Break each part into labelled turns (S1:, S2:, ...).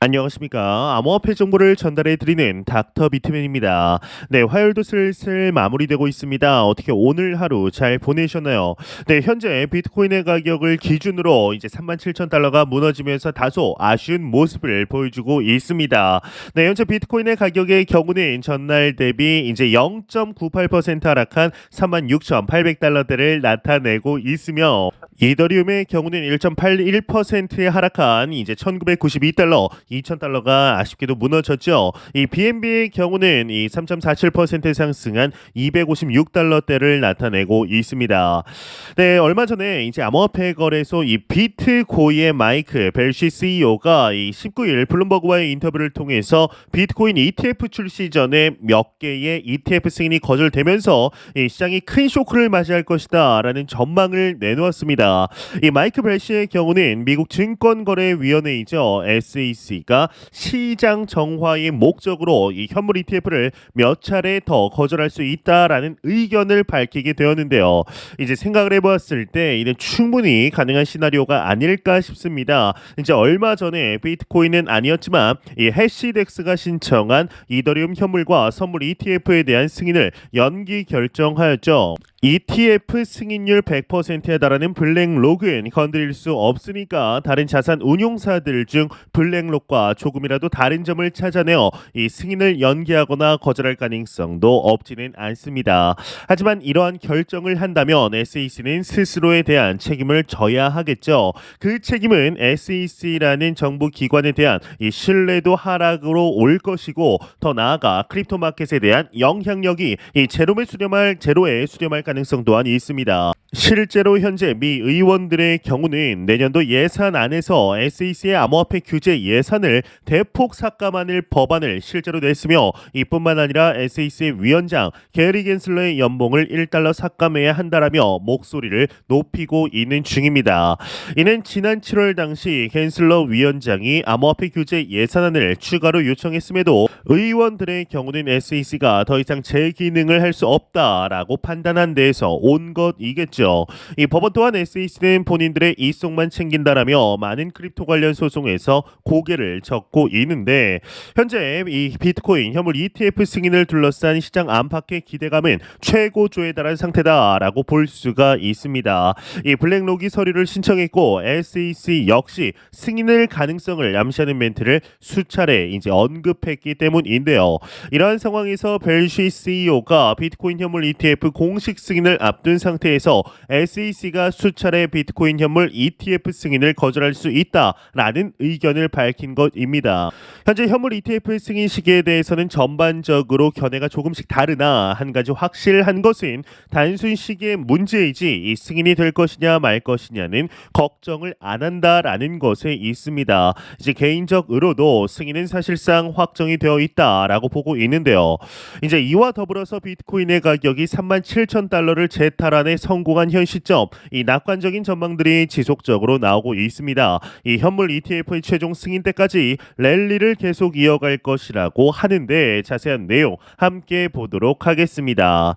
S1: 안녕하십니까. 암호화폐 정보를 전달해 드리는 닥터 비트맨입니다. 네, 화요일도 슬슬 마무리되고 있습니다. 어떻게 오늘 하루 잘 보내셨나요? 네, 현재 비트코인의 가격을 기준으로 이제 37,000달러가 무너지면서 다소 아쉬운 모습을 보여주고 있습니다. 네, 현재 비트코인의 가격의 경우는 전날 대비 이제 0.98% 하락한 36,800달러대를 나타내고 있으며 이더리움의 경우는 1.81% 하락한 이제 1992달러, 2000달러가 아쉽게도 무너졌죠. 이 BNB의 경우는 이 3.47% 상승한 256달러대를 나타내고 있습니다. 네, 얼마 전에 이제 암호화폐 거래소 이 비트고이의 마이크 벨시 CEO가 이 19일 블룸버그와의 인터뷰를 통해서 비트코인 ETF 출시 전에 몇 개의 ETF 승인이 거절되면서 이 시장이 큰 쇼크를 맞이할 것이다라는 전망을 내놓았습니다. 이 마이크 벨시의 경우는 미국 증권거래위원회이죠. SEC가 시장 정화의 목적으로 이 현물 ETF를 몇 차례 더 거절할 수 있다라는 의견을 밝히게 되었는데요. 이제 생각을 해보았을 때 이는 충분히 가능한 시나리오가 아닐까 싶습니다. 이제 얼마 전에 비트코인은 아니었지만 이 해시덱스가 신청한 이더리움 현물과 선물 ETF에 대한 승인을 연기 결정하였죠. ETF 승인율 100%에 달하는 블랙록은 건드릴 수 없으니까 다른 자산 운용사들 중 블랙록과 조금이라도 다른 점을 찾아내어 이 승인을 연기하거나 거절할 가능성도 없지는 않습니다. 하지만 이러한 결정을 한다면 SEC는 스스로에 대한 책임을 져야 하겠죠. 그 책임은 SEC라는 정부 기관에 대한 이 신뢰도 하락으로 올 것이고 더 나아가 크립토 마켓에 대한 영향력이 이 제로에 수렴할 가능성 또한 있습니다. 실제로 현재 미 의원들의 경우는 내년도 예산안에서 SEC의 암호화폐 규제 예산을 대폭 삭감하는 법안을 실제로 냈으며 이뿐만 아니라 SEC의 위원장 게리 겐슬러의 연봉을 $1 삭감해야 한다라며 목소리를 높이고 있는 중입니다. 이는 지난 7월 당시 겐슬러 위원장이 암호화폐 규제 예산안을 추가로 요청했음에도 의원들의 경우는 SEC가 더 이상 제 기능을 할 수 없다라고 판단한 데에서 온 것이겠죠. 이 법원 또한 SEC는 본인들의 이속만 챙긴다라며 많은 크립토 관련 소송에서 고개를 젓고 있는데 현재 이 비트코인 현물 ETF 승인을 둘러싼 시장 안팎의 기대감은 최고조에 달한 상태다라고 볼 수가 있습니다. 이 블랙록이 서류를 신청했고 SEC 역시 승인을 가능성을 암시하는 멘트를 수차례 이제 언급했기 때문인데요. 이러한 상황에서 벨시 CEO가 비트코인 현물 ETF 공식 승인을 앞둔 상태에서 SEC가 수차례 비트코인 현물 ETF 승인을 거절할 수 있다라는 의견을 밝힌 것입니다. 현재 현물 ETF 승인 시기에 대해서는 전반적으로 견해가 조금씩 다르나 한 가지 확실한 것은 단순 시기의 문제이지 이 승인이 될 것이냐 말 것이냐는 걱정을 안 한다라는 것에 있습니다. 이제 개인적으로도 승인은 사실상 확정이 되어 있다라고 보고 있는데요. 이제 이와 더불어서 비트코인의 가격이 37,000달러를 재탈환에 성공한 현 시점 이 낙관적인 전망들이 지속적으로 나오고 있습니다. 이 현물 ETF의 최종 승인 때까지 랠리를 계속 이어갈 것이라고 하는데 자세한 내용 함께 보도록 하겠습니다.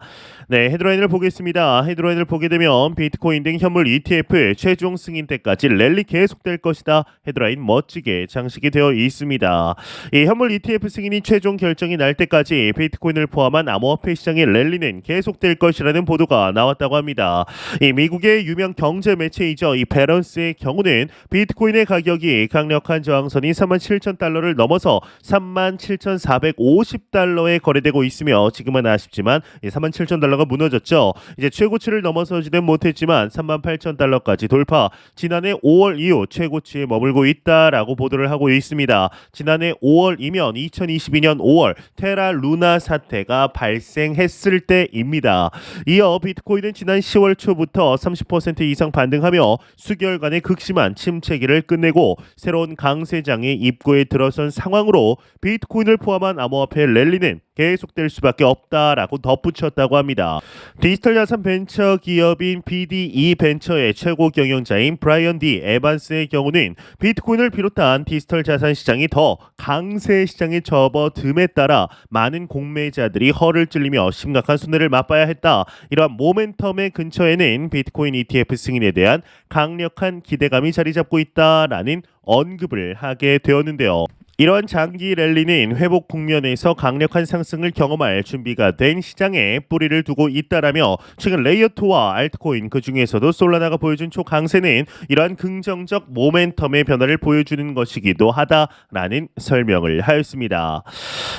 S1: 네, 헤드라인을 보겠습니다. 헤드라인을 보게 되면 비트코인 등 현물 ETF 최종 승인 때까지 랠리 계속될 것이다. 헤드라인 멋지게 장식이 되어 있습니다. 이 현물 ETF 승인이 최종 결정이 날 때까지 비트코인을 포함한 암호화폐 시장의 랠리는 계속될 것이라는 보도가 나왔다고 합니다. 이 미국의 유명 경제 매체이죠. 이 밸런스의 경우는 비트코인의 가격이 강력한 저항선인 37,000달러를 넘어서 37,450달러에 거래되고 있으며 지금은 아쉽지만 37,000달러가 무너졌죠. 이제 최고치를 넘어서지는 못했지만 38,000달러까지 돌파. 지난해 5월 이후 최고치에 머물고 있다라고 보도를 하고 있습니다. 지난해 5월이면 2022년 5월 테라 루나 사태가 발생했을 때입니다. 이어 비트코인은 지난 10월 초부터 30% 이상 반등하며 수개월간의 극심한 침체기를 끝내고 새로운 강세장의 입구에 들어선 상황으로 비트코인을 포함한 암호화폐 랠리는 계속될 수밖에 없다라고 덧붙였다고 합니다. 디지털 자산 벤처 기업인 BDE 벤처의 최고 경영자인 브라이언 D 에반스의 경우는 비트코인을 비롯한 디지털 자산 시장이 더 강세 시장에 접어듦에 따라 많은 공매자들이 허를 찔리며 심각한 손해를 맛봐야 했다. 이러한 모멘텀의 근처에는 비트코인 ETF 승인에 대한 강력한 기대감이 자리 잡고 있다라는 언급을 하게 되었는데요. 이러한 장기 랠리는 회복 국면에서 강력한 상승을 경험할 준비가 된 시장에 뿌리를 두고 있다라며 최근 레이어2와 알트코인 그 중에서도 솔라나가 보여준 초강세는 이러한 긍정적 모멘텀의 변화를 보여주는 것이기도 하다라는 설명을 하였습니다.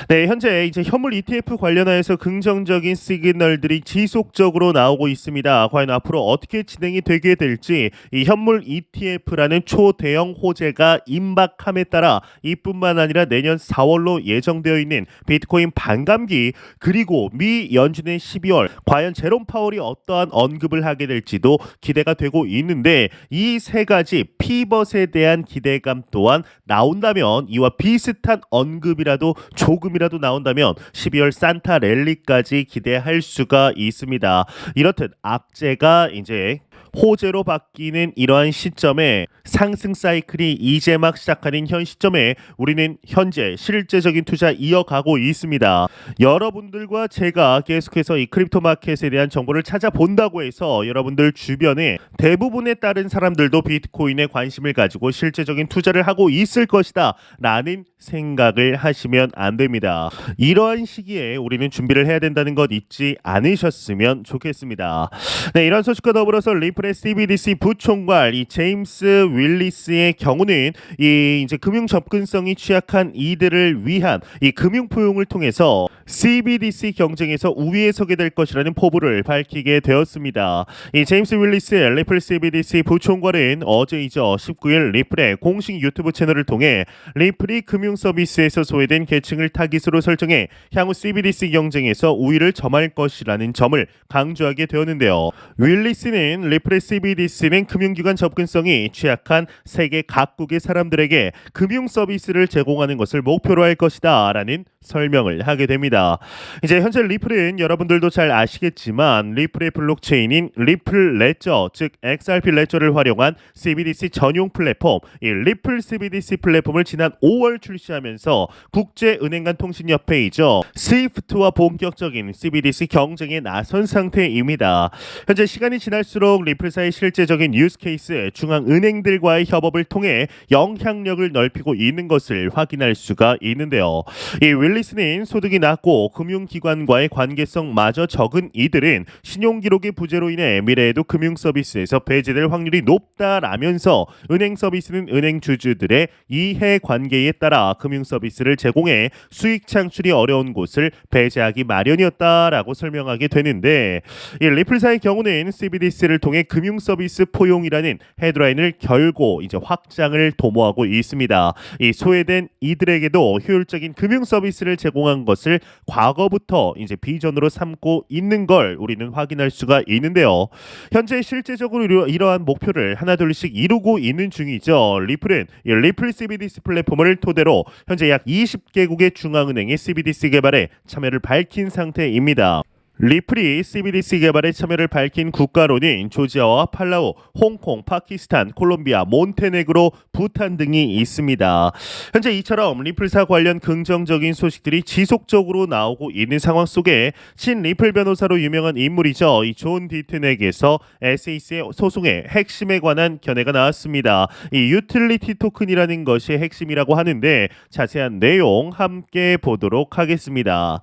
S1: 네, 현재 이제 현물 ETF 관련하여서 긍정적인 시그널들이 지속적으로 나오고 있습니다. 과연 앞으로 어떻게 진행이 되게 될지 이 현물 ETF라는 초대형 호재가 임박함에 따라 이뿐만 아니라 내년 4월로 예정되어 있는 비트코인 반감기 그리고 미 연준의 12월 과연 제롬 파월이 어떠한 언급을 하게 될지도 기대가 되고 있는데 이 세 가지 피벗에 대한 기대감 또한 나온다면 이와 비슷한 언급이라도 조금이라도 나온다면 12월 산타 랠리까지 기대할 수가 있습니다. 이렇듯 악재가 이제 호재로 바뀌는 이러한 시점에 상승 사이클이 이제 막 시작하는 현 시점에 우리는 현재 실제적인 투자 이어가고 있습니다. 여러분들과 제가 계속해서 이 크립토 마켓에 대한 정보를 찾아본다고 해서 여러분들 주변에 대부분에 따른 사람들도 비트코인에 관심을 가지고 실제적인 투자를 하고 있을 것이다 라는 생각을 하시면 안 됩니다. 이러한 시기에 우리는 준비를 해야 된다는 것 잊지 않으셨으면 좋겠습니다. 네, 이런 소식과 더불어서 리플의 CBDC 부총괄 이 제임스 윌리스의 경우는 이 이제 금융 접근성이 취약한 이들을 위한 이 금융 포용을 통해서 CBDC 경쟁에서 우위에 서게 될 것이라는 포부를 밝히게 되었습니다. 이 제임스 윌리스의 리플 CBDC 부총괄은 어제이죠 19일 리플의 공식 유튜브 채널을 통해 리플이 금융 서비스에서 소외된 계층을 타깃으로 설정해 향후 CBDC 경쟁에서 우위를 점할 것이라는 점을 강조하게 되었는데요. 윌리스는 리플의 CBDC는 금융기관 접근성이 취약한 세계 각국의 사람들에게 금융 서비스를 제공하는 것을 목표로 할 것이다 라는 설명을 하게 됩니다. 이제 현재 리플은 여러분들도 잘 아시겠지만 리플의 블록체인인 리플 레저 즉 XRP 레저를 활용한 CBDC 전용 플랫폼 이 리플 CBDC 플랫폼을 지난 5월 출시하면서 국제은행 간 통신협회이죠 스위프트와 본격적인 CBDC 경쟁에 나선 상태입니다. 현재 시간이 지날수록 리플사의 실제적인 유스 케이스 중앙은행들과의 협업을 통해 영향력을 넓히고 있는 것을 확인할 수가 있는데요. 이 윌리스는 소득이 낮고 금융기관과의 관계성마저 적은 이들은 신용기록의 부재로 인해 미래에도 금융 서비스에서 배제될 확률이 높다라면서 은행 서비스는 은행 주주들의 이해관계에 따라 금융 서비스를 제공해 수익 창출이 어려운 곳을 배제하기 마련이었다라고 설명하게 되는데 이 리플사의 경우는 CBDC를 통해 금융 서비스 포용이라는 헤드라인을 결고 이제 확장을 도모하고 있습니다. 이 소외된 이들에게도 효율적인 금융 서비스를 제공한 것을 과거부터 이제 비전으로 삼고 있는 걸 우리는 확인할 수가 있는데요. 현재 실제적으로 이러한 목표를 하나둘씩 이루고 있는 중이죠. 리플은 이 리플 CBDC 플랫폼을 토대로 현재 약 20개국의 중앙은행의 CBDC 개발에 참여를 밝힌 상태입니다. 리플이 CBDC 개발에 참여를 밝힌 국가로는 조지아와 팔라우, 홍콩, 파키스탄, 콜롬비아, 몬테네그로, 부탄 등이 있습니다. 현재 이처럼 리플사 관련 긍정적인 소식들이 지속적으로 나오고 있는 상황 속에 신 리플 변호사로 유명한 인물이죠. 이 존 디튼에게서 SEC의 소송의 핵심에 관한 견해가 나왔습니다. 이 유틸리티 토큰이라는 것이 핵심이라고 하는데 자세한 내용 함께 보도록 하겠습니다.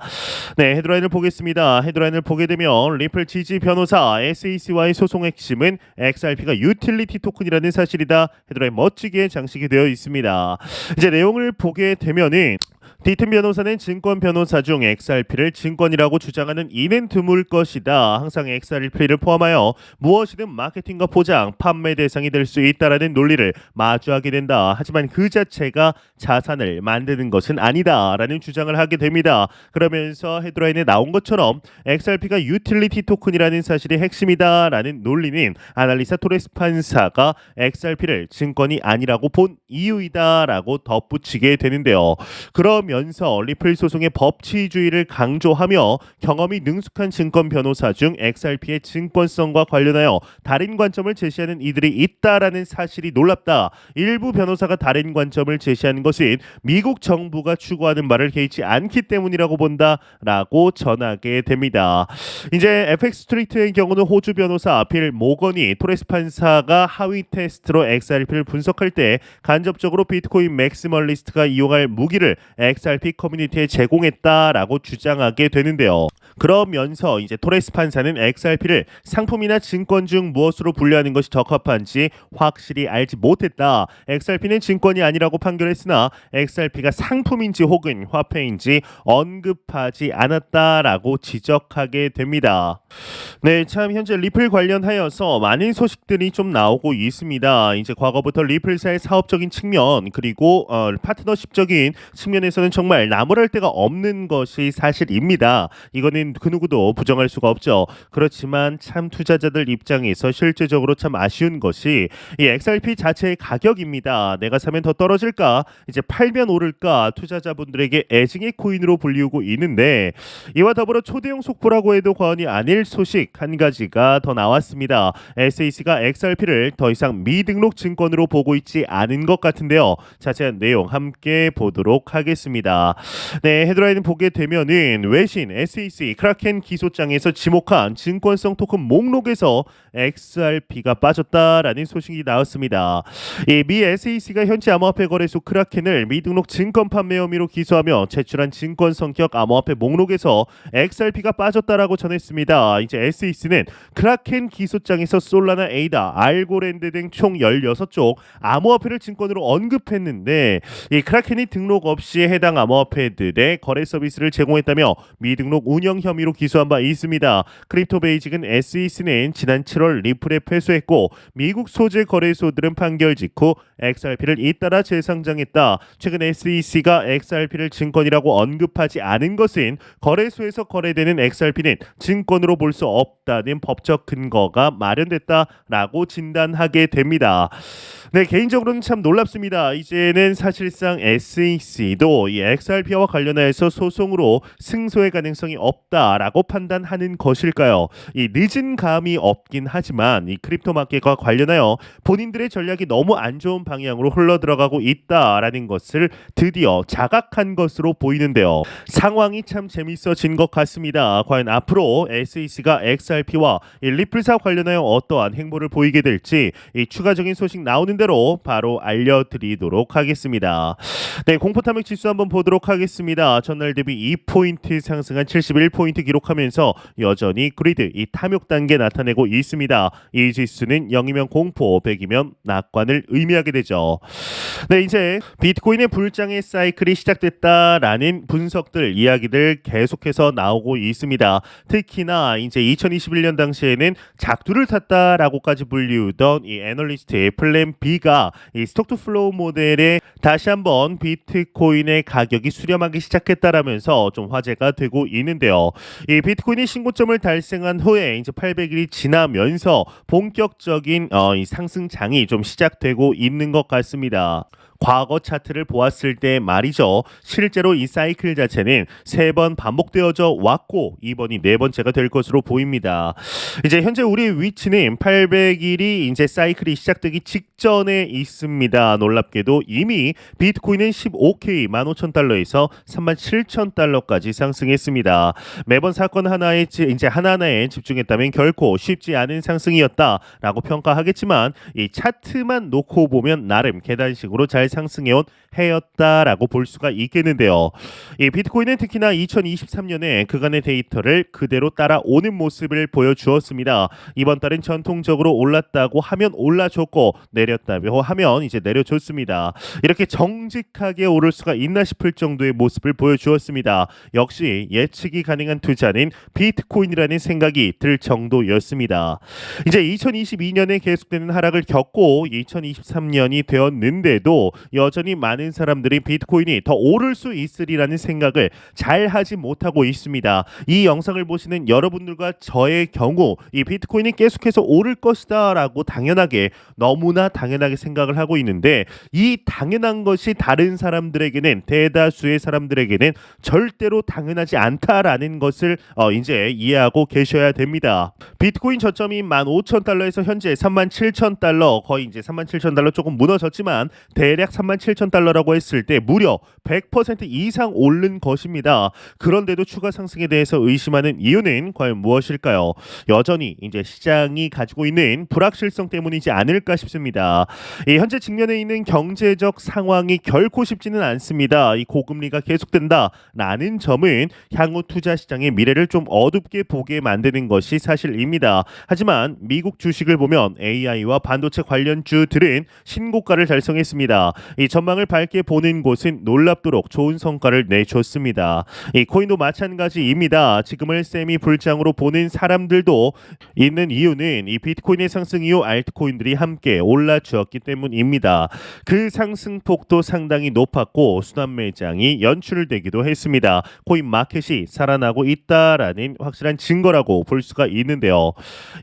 S1: 네, 헤드라인을 보겠습니다. 헤드라인을 보게 되면 리플 지지 변호사 SEC와의 소송 핵심은 XRP가 유틸리티 토큰이라는 사실이다. 헤드라인 멋지게 장식이 되어 있습니다. 이제 내용을 보게 되면은 디튼 변호사는 증권 변호사 중 XRP를 증권이라고 주장하는 이는 드물 것이다. 항상 XRP를 포함하여 무엇이든 마케팅과 포장, 판매 대상이 될 수 있다라는 논리를 마주하게 된다. 하지만 그 자체가 자산을 만드는 것은 아니다라는 주장을 하게 됩니다. 그러면서 헤드라인에 나온 것처럼 XRP가 유틸리티 토큰이라는 사실이 핵심이다라는 논리는 아날리사 토레스 판사가 XRP를 증권이 아니라고 본 이유이다라고 덧붙이게 되는데요. 그러면 그러면서 리플 소송의 법치주의를 강조하며 경험이 능숙한 증권 변호사 중 XRP의 증권성과 관련하여 다른 관점을 제시하는 이들이 있다라는 사실이 놀랍다. 일부 변호사가 다른 관점을 제시하는 것은 미국 정부가 추구하는 바를 개의치 않기 때문이라고 본다라고 전하게 됩니다. 이제 FX 스트리트의 경우는 호주 변호사 빌 모건이 토레스 판사가 하위 테스트로 XRP를 분석할 때 간접적으로 비트코인 맥시멀리스트가 이용할 무기를 XRP 커뮤니티에 제공했다라고 주장하게 되는데요. 그러면서 이제 토레스 판사는 XRP를 상품이나 증권 중 무엇으로 분류하는 것이 적합한지 확실히 알지 못했다. XRP는 증권이 아니라고 판결했으나 XRP가 상품인지 혹은 화폐인지 언급하지 않았다라고 지적하게 됩니다. 네, 참 현재 리플 관련하여서 많은 소식들이 좀 나오고 있습니다. 이제 과거부터 리플사의 사업적인 측면 그리고 파트너십적인 측면에서는 정말 나무랄 데가 없는 것이 사실입니다. 이거는 그 누구도 부정할 수가 없죠. 그렇지만 참 투자자들 입장에서 실제적으로 참 아쉬운 것이 이 XRP 자체의 가격입니다. 내가 사면 더 떨어질까? 이제 팔면 오를까? 투자자분들에게 애증의 코인으로 불리우고 있는데 이와 더불어 초대형 속보라고 해도 과언이 아닐 소식 한 가지가 더 나왔습니다. SEC가 XRP를 더 이상 미등록 증권으로 보고 있지 않은 것 같은데요. 자세한 내용 함께 보도록 하겠습니다. 네, 헤드라인 보게 되면은 외신 SEC 크라켄 기소장에서 지목한 증권성 토큰 목록에서 XRP가 빠졌다라는 소식이 나왔습니다. 이 미 SEC가 현지 암호화폐 거래소 크라켄을 미등록 증권 판매 혐의로 기소하며 제출한 증권 성격 암호화폐 목록에서 XRP가 빠졌다라고 전했습니다. 이제 SEC는 크라켄 기소장에서 솔라나, 에이다, 알고랜드 등 총 16쪽 암호화폐를 증권으로 언급했는데 이 크라켄이 등록 없이 해당 암호화폐들의 거래 서비스를 제공했다며 미등록 운영 혐의로 기소한 바 있습니다. 크립토 베이직은 SEC는 지난 7월 리플에 패소했고 미국 소재 거래소들은 판결 직후 XRP를 잇따라 재상장했다. 최근 SEC가 XRP를 증권이라고 언급하지 않은 것은 거래소에서 거래되는 XRP는 증권으로 볼 수 없다는 법적 근거가 마련됐다라고 진단하게 됩니다. 네, 개인적으로는 참 놀랍습니다. 이제는 사실상 SEC도 이 XRP와 관련해서 소송으로 승소의 가능성이 없다라고 판단하는 것일까요? 이 늦은 감이 없긴 하지만 이 크립토 마켓과 관련하여 본인들의 전략이 너무 안 좋은 방향으로 흘러들어가고 있다라는 것을 드디어 자각한 것으로 보이는데요. 상황이 참 재밌어진 것 같습니다. 과연 앞으로 SEC가 XRP와 이 리플사 관련하여 어떠한 행보를 보이게 될지 이 추가적인 소식 나오는 대로 바로 알려드리도록 하겠습니다. 네, 공포탐욕 지수 한번 보도록 하겠습니다. 전날 대비 2포인트 상승한 71포인트 기록하면서 여전히 그리드 이 탐욕 단계 나타내고 있습니다. 이 지수는 0이면 공포, 100이면 낙관을 의미하게 되죠. 네, 이제 비트코인의 불장의 사이클이 시작됐다라는 분석들, 이야기들 계속해서 나오고 있습니다. 특히나 이제 2021년 당시에는 작두를 탔다라고까지 불리우던 이 애널리스트의 플랜 B가 이 스톡 투 플로우 모델에 다시 한번 비트코인의 가격이 수렴하기 시작했다라면서 좀 화제가 되고 있는데요. 이 비트코인이 신고점을 달성한 후에 이제 800일이 지나면서 본격적인 이 상승장이 좀 시작되고 있는 것 같습니다. 과거 차트를 보았을 때 말이죠. 실제로 이 사이클 자체는 3번 반복되어져 왔고 이번이 4번째가 될 것으로 보입니다. 이제 현재 우리의 위치는 800일이 이제 사이클이 시작되기 직전에 있습니다. 놀랍게도 이미 비트코인은 15K 15,000달러에서 37,000달러까지 상승했습니다. 매번 사건 하나에 이제 하나하나에 집중했다면 결코 쉽지 않은 상승이었다라고 평가하겠지만 이 차트만 놓고 보면 나름 계단식으로 잘 상승해온 해였다라고 볼 수가 있겠는데요. 이 비트코인은 특히나 2023년에 그간의 데이터를 그대로 따라오는 모습을 보여주었습니다. 이번 달은 전통적으로 올랐다고 하면 올라줬고 내렸다고 하면 이제 내려줬습니다. 이렇게 정직하게 오를 수가 있나 싶을 정도의 모습을 보여주었습니다. 역시 예측이 가능한 투자는 비트코인이라는 생각이 들 정도였습니다. 이제 2022년에 계속되는 하락을 겪고 2023년이 되었는데도 여전히 많은 사람들이 비트코인이 더 오를 수 있으리라는 생각을 잘 하지 못하고 있습니다. 이 영상을 보시는 여러분들과 저의 경우 이 비트코인이 계속해서 오를 것이다라고 너무나 당연하게 생각을 하고 있는데, 이 당연한 것이 다른 사람들에게는, 대다수의 사람들에게는 절대로 당연하지 않다라는 것을 이제 이해하고 계셔야 됩니다. 비트코인 저점이 15,000달러에서 현재 37,000달러, 거의 이제 37,000달러 조금 무너졌지만 대략 37,000달러라고 했을 때 무려 100% 이상 오른 것입니다. 그런데도 추가 상승에 대해서 의심하는 이유는 과연 무엇일까요? 여전히 이제 시장이 가지고 있는 불확실성 때문이지 않을까 싶습니다. 현재 직면해 있는 경제적 상황이 결코 쉽지는 않습니다. 이 고금리가 계속된다라는 점은 향후 투자 시장의 미래를 좀 어둡게 보게 만드는 것이 사실입니다. 하지만 미국 주식을 보면 AI와 반도체 관련주들은 신고가를 달성했습니다. 이 전망을 밝게 보는 곳은 놀랍도록 좋은 성과를 내줬습니다. 이 코인도 마찬가지입니다. 지금을 세미 불장으로 보는 사람들도 있는 이유는 이 비트코인의 상승 이후 알트코인들이 함께 올라주었기 때문입니다. 그 상승폭도 상당히 높았고 순환 매장이 연출되기도 했습니다. 코인 마켓이 살아나고 있다라는 확실한 증거라고 볼 수가 있는데요.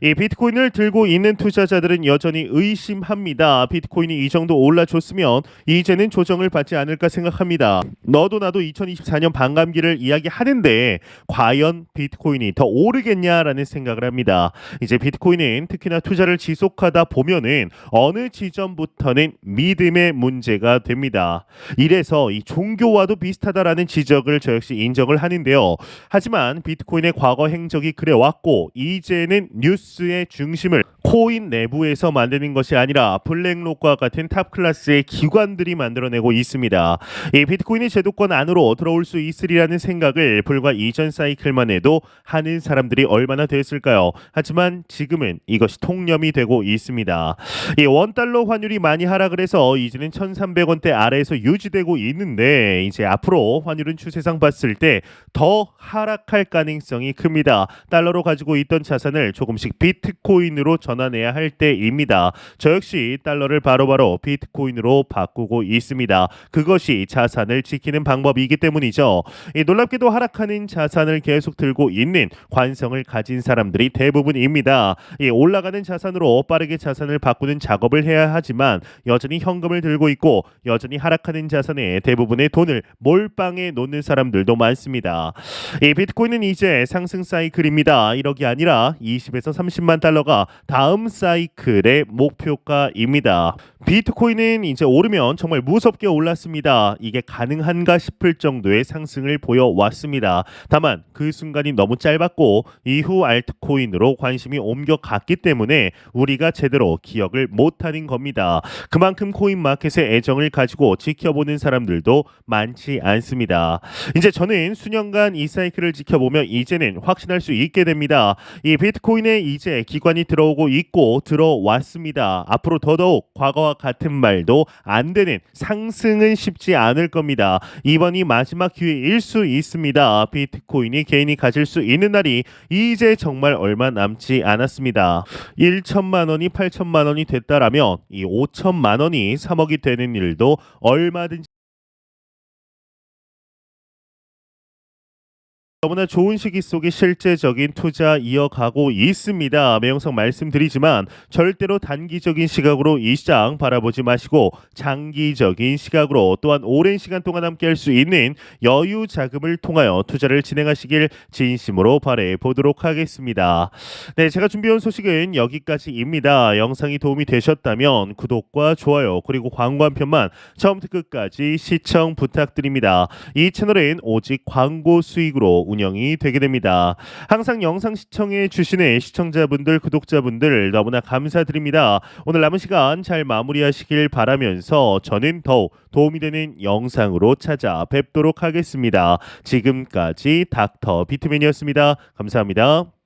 S1: 이 비트코인을 들고 있는 투자자들은 여전히 의심합니다. 비트코인이 이 정도 올라줬으면 이제는 조정을 받지 않을까 생각합니다. 너도 나도 2024년 반감기를 이야기하는데 과연 비트코인이 더 오르겠냐라는 생각을 합니다. 이제 비트코인은 특히나 투자를 지속하다 보면은 어느 지점부터는 믿음의 문제가 됩니다. 이래서 이 종교와도 비슷하다라는 지적을 저 역시 인정을 하는데요. 하지만 비트코인의 과거 행적이 그래왔고 이제는 뉴스의 중심을 코인 내부에서 만드는 것이 아니라 블랙록과 같은 탑 클래스의 기관들이 만들어내고 있습니다. 이 비트코인이 제도권 안으로 들어올 수 있으리라는 생각을 불과 이전 사이클만 해도 하는 사람들이 얼마나 됐을까요? 하지만 지금은 이것이 통념이 되고 있습니다. 이 원달러 환율이 많이 하락을 해서 이제는 1,300원대 아래에서 유지되고 있는데 이제 앞으로 환율은 추세상 봤을 때 더 하락할 가능성이 큽니다. 달러로 가지고 있던 자산을 조금씩 비트코인으로 전환해야 할 때입니다. 저 역시 달러를 바로바로 비트코인으로 바꾸고 있습니다. 그것이 자산을 지키는 방법이기 때문이죠. 놀랍게도 하락하는 자산을 계속 들고 있는 관성을 가진 사람들이 대부분입니다. 올라가는 자산으로 빠르게 자산을 바꾸는 작업을 해야 하지만 여전히 현금을 들고 있고 여전히 하락하는 자산에 대부분의 돈을 몰빵해 놓는 사람들도 많습니다. 이 비트코인은 이제 상승 사이클입니다. 1억이 아니라 20에서 30만 달러가 다음 사이클의 목표가입니다. 비트코인은 이제 오르면 정말 무섭게 올랐습니다. 이게 가능한가 싶을 정도의 상승을 보여왔습니다. 다만 그 순간이 너무 짧았고 이후 알트코인으로 관심이 옮겨갔기 때문에 우리가 제대로 기억을 못하는 겁니다. 그만큼 코인 마켓의 애정을 가지고 지켜보는 사람들도 많지 않습니다. 이제 저는 수년간 이 사이클을 지켜보면 이제는 확신할 수 있게 됩니다. 이 비트코인에 이제 기관이 들어오고 있고 들어왔습니다. 앞으로 더더욱 과거와 같은 말도 안 되는 상승은 쉽지 않을 겁니다. 이번이 마지막 기회일 수 있습니다. 비트코인이 개인이 가질 수 있는 날이 이제 정말 얼마 남지 않았습니다. 1천만 원이 8천만 원이 됐다라면 이 5천만 원이 3억이 되는 일도 얼마든지 너무나 좋은 시기 속에 실제적인 투자 이어가고 있습니다. 매 영상 말씀드리지만 절대로 단기적인 시각으로 이 시장 바라보지 마시고 장기적인 시각으로 또한 오랜 시간 동안 함께 할 수 있는 여유 자금을 통하여 투자를 진행하시길 진심으로 바래 보도록 하겠습니다. 네, 제가 준비해온 소식은 여기까지입니다. 영상이 도움이 되셨다면 구독과 좋아요 그리고 광고 한 편만 처음부터 끝까지 시청 부탁드립니다. 이 채널은 오직 광고 수익으로 운영이 되게 됩니다. 항상 영상 시청해 주시는 시청자분들, 구독자분들 너무나 감사드립니다. 오늘 남은 시간 잘 마무리하시길 바라면서 저는 더욱 도움이 되는 영상으로 찾아뵙도록 하겠습니다. 지금까지 닥터 비트맨이었습니다. 감사합니다.